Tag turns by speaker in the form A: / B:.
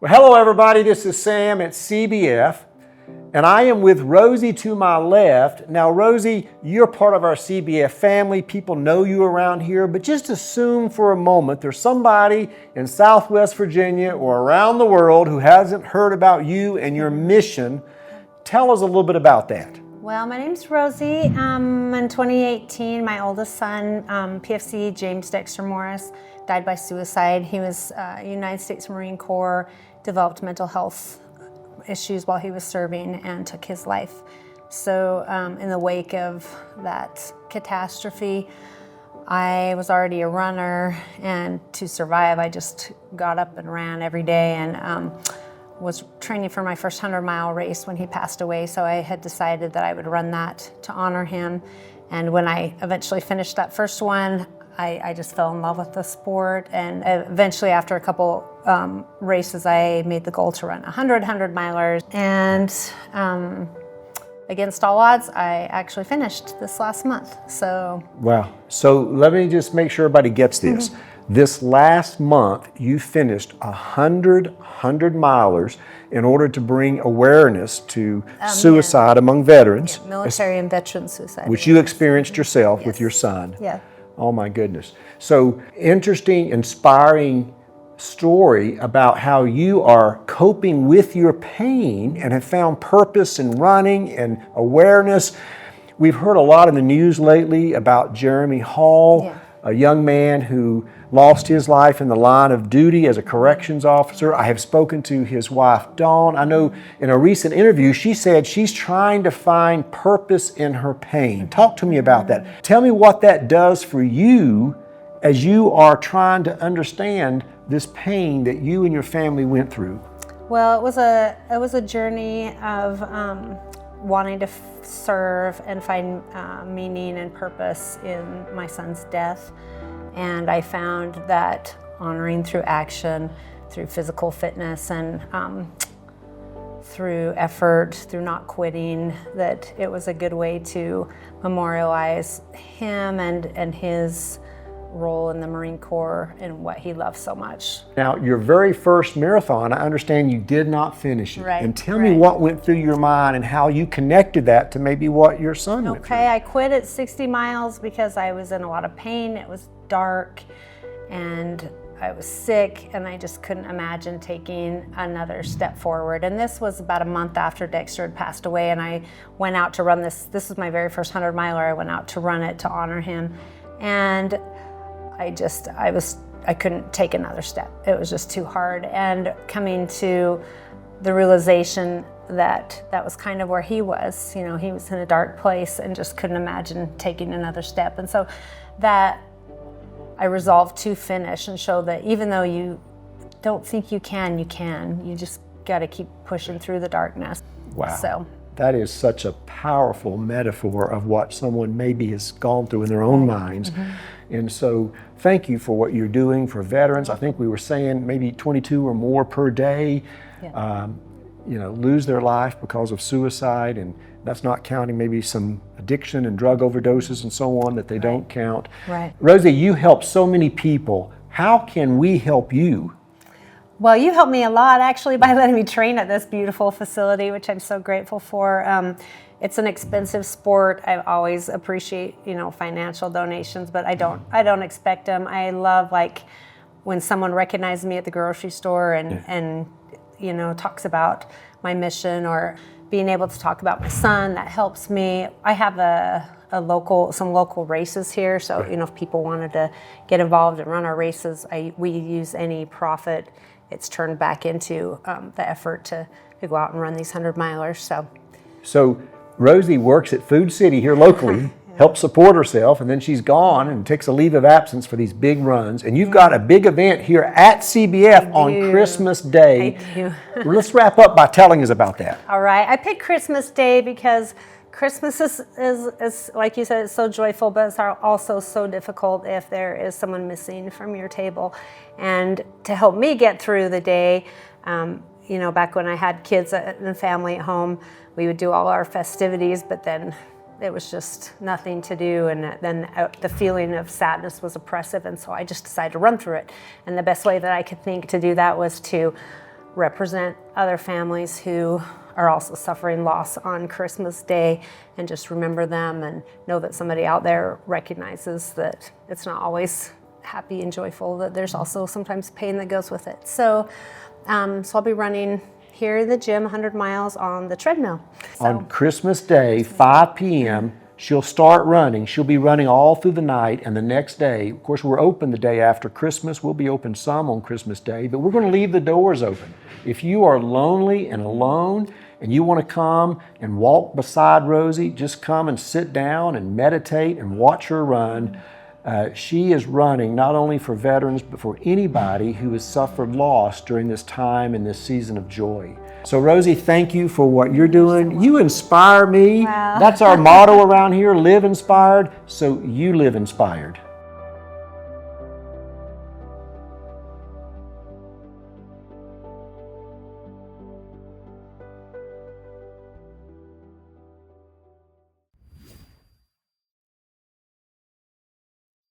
A: Well, hello everybody, this is Sam at CBF, and I am with Rosie to my left. Now Rosie, you're part of our CBF family. People know you around here, but just assume for a moment there's somebody in Southwest Virginia or around the world who hasn't heard about you and your mission. Tell us a little bit about that.
B: Well, my name's Rosie. In 2018, my oldest son, PFC James Dexter Morris, died by suicide. He was United States Marine Corps, developed mental health issues while he was serving and took his life. So in the wake of that catastrophe, I was already a runner, and to survive, I just got up and ran every day and was training for my first 100-mile race when he passed away. So I had decided that I would run that to honor him. And when I eventually finished that first one, I just fell in love with the sport, and eventually after a couple races I made the goal to run 100-milers, and against all odds I actually finished this last month. So
A: wow. So let me just make sure everybody gets this. This last month you finished 100-milers in order to bring awareness to suicide among veterans.
B: Yeah, military and veteran suicide.
A: Which you experienced yourself with your son.
B: Yeah.
A: Oh my goodness. So interesting, inspiring story about how you are coping with your pain and have found purpose in running and awareness. We've heard a lot in the news lately about Jeremy Hall, a young man who lost his life in the line of duty as a corrections officer. I have spoken to his wife, Dawn. I know in a recent interview, she said she's trying to find purpose in her pain. Talk to me about that. Tell me what that does for you as you are trying to understand this pain that you and your family went through.
B: Well, it was a journey of wanting to serve and find meaning and purpose in my son's death. And I found that honoring through action, through physical fitness, and through effort, through not quitting, that it was a good way to memorialize him and his role in the Marine Corps and what he loved so much. Now,
A: your very first marathon, I understand you did not finish it.
B: Right.
A: And tell me what went through your mind and how you connected that to maybe what your son went through.
B: Okay, I quit at 60 miles because I was in a lot of pain. It was dark and I was sick, and I just couldn't imagine taking another step forward. And this was about a month after Dexter had passed away, and I went out to run this. This was my very first 100-miler. I went out to run it to honor him. And I couldn't take another step. It was just too hard. And coming to the realization that that was kind of where he was, he was in a dark place and just couldn't imagine taking another step. And so that I resolved to finish and show that even though you don't think you can, you can. You just got to keep pushing through the darkness.
A: Wow.
B: So
A: that is such a powerful metaphor of what someone maybe has gone through in their own minds. And so thank you for what you're doing for veterans. I think we were saying maybe 22 or more per day lose their life because of suicide, and that's not counting maybe some addiction and drug overdoses and so on that they don't count.
B: Right.
A: Rosie, you help so many people. How can we help you?
B: Well, you helped me a lot actually by letting me train at this beautiful facility, which I'm so grateful for. It's an expensive sport. I always appreciate, financial donations, but I don't expect them. I love when someone recognizes me at the grocery store and talks about my mission, or being able to talk about my son. That helps me. I have some local races here, so if people wanted to get involved and run our races, we use any profit. It's turned back into the effort to go out and run these 100-milers. So Rosie works at Food City here locally, helps support herself, and then she's gone and takes a leave of absence for these big runs. And you've got a big event here at CBF on Christmas Day. I do.
A: Let's wrap up by telling us about that.
B: All right. I picked Christmas Day because Christmas is like you said, it's so joyful, but it's also so difficult if there is someone missing from your table. And to help me get through the day, back when I had kids and family at home, we would do all our festivities, but then it was just nothing to do, and then the feeling of sadness was oppressive, and so I just decided to run through it. And the best way that I could think to do that was to represent other families who are also suffering loss on Christmas Day, and just remember them and know that somebody out there recognizes that it's not always happy and joyful, that there's also sometimes pain that goes with it. So, so I'll be running here at the gym 100 miles on the treadmill. So,
A: on Christmas Day, 5 p.m., she'll start running. She'll be running all through the night, and the next day, of course, we're open the day after Christmas. We'll be open some on Christmas Day, but we're going to leave the doors open. If you are lonely and alone and you want to come and walk beside Rosie, just come and sit down and meditate and watch her run. She is running not only for veterans, but for anybody who has suffered loss during this time and this season of joy. So Rosie, thank you for what you're doing. You inspire me.
B: Wow.
A: That's our motto around here, live inspired. So you live inspired.